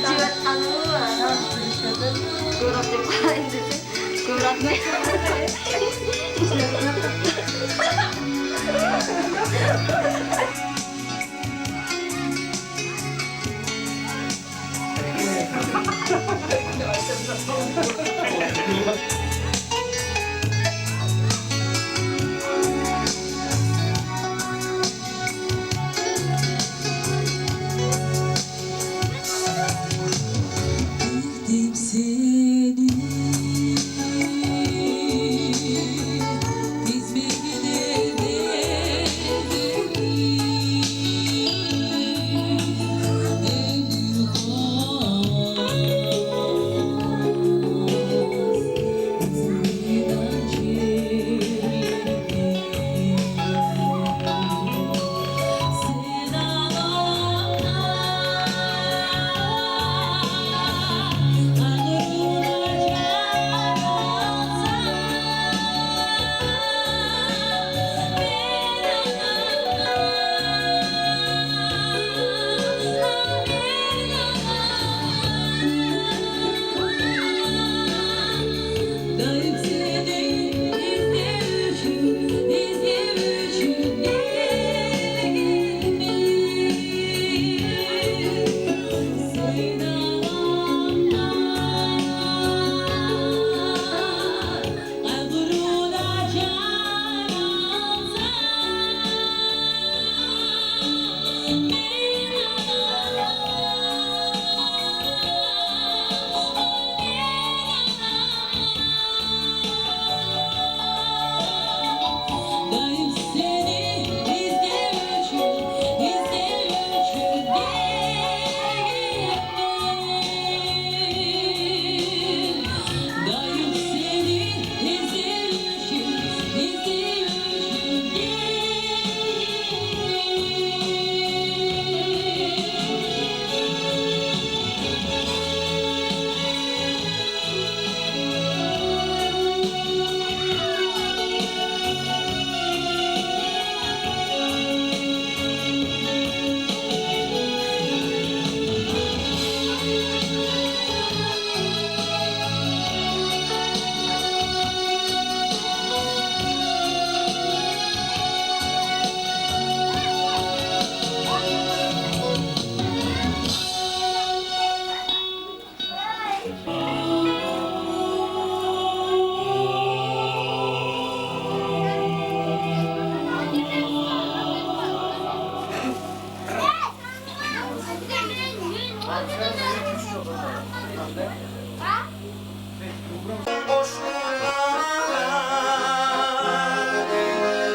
Jiwat anu gurat yang paling itu guratnya.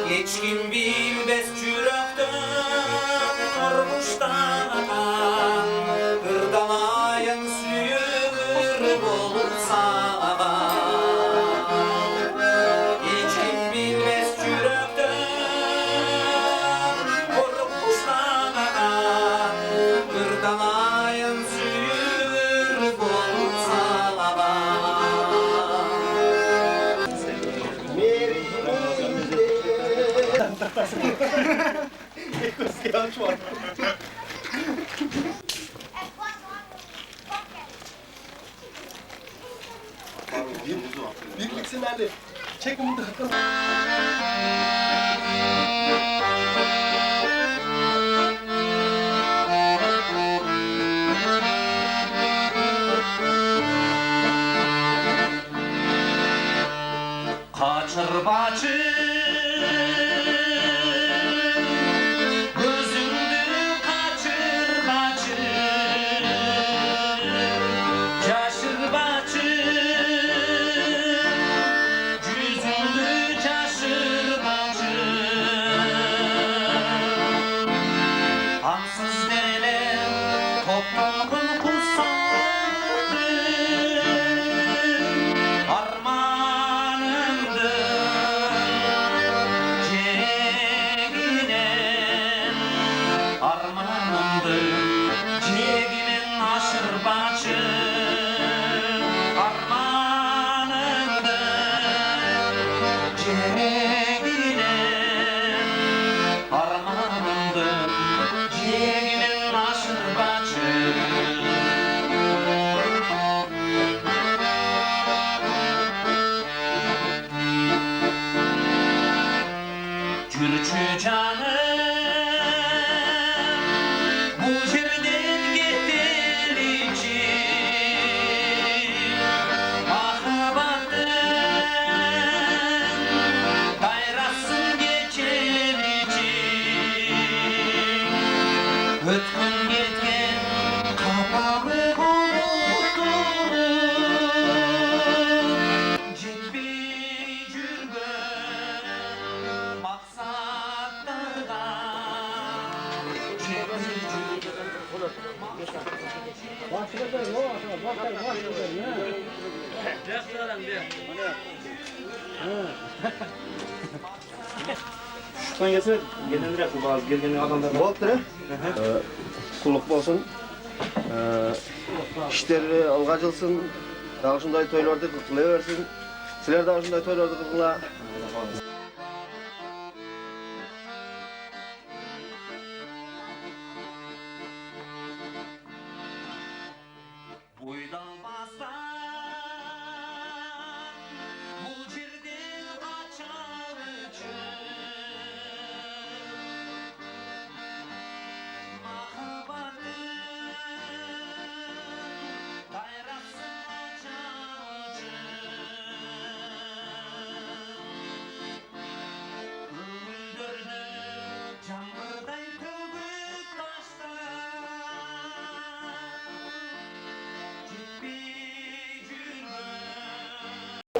Geçkin bilbez kürekten Ormuştan Kırdalayın suyur bulunsa Geçkin bilbez kürekten Ormuştan Kırdalayın suyur bulunsa Birliksin hadi. Çek bunu da. Kaçır bacı gözündü kaçır bacı Kaşır bacı yüzündü kaşır bacı Ansız dereler toprağın kutsadı Armağanındı Şuradan gelse gelenler bu bazı gelgen adamlar. Bolt'tur. Kulluk bolsun. İşleri algacılsın. Daha şunday toylarda kılıversin. Sizler daha şunday toylarda kılıla. Uydan bastan bu cirden kaçar üçün Mahabatın dayrası açar üçün Öldürdü cambırday tövbük taştan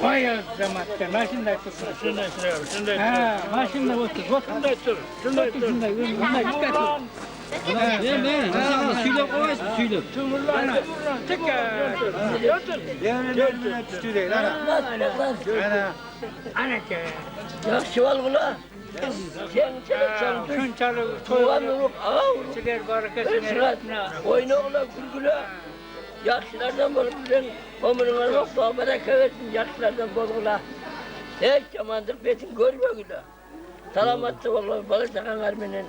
Bayağı zamatte, maşında tutsun. Şunda maşında otur, şunda otur. Şunda dikkat et. Söyle kovarsın söyle. Cumhurlarına, tekrar. Otur. Ana ki. Yakşıval bula. Sen çalı Şun çalı, tuğanlık ağır. Siler barakasını. Sırat oyna ola gülgüle. Yakşılardan bol gülen ömrüne yok doğmada követsin yakşılardan bol gula. Hiç zamandır betin görme güle. Salamatlı vallahi balık takan arminin.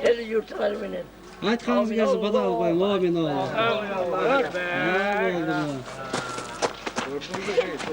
Eli yurtun arminin. Hadi kanımız gelsin bana al koyun. Amin amin. Allah be. Oldu mu?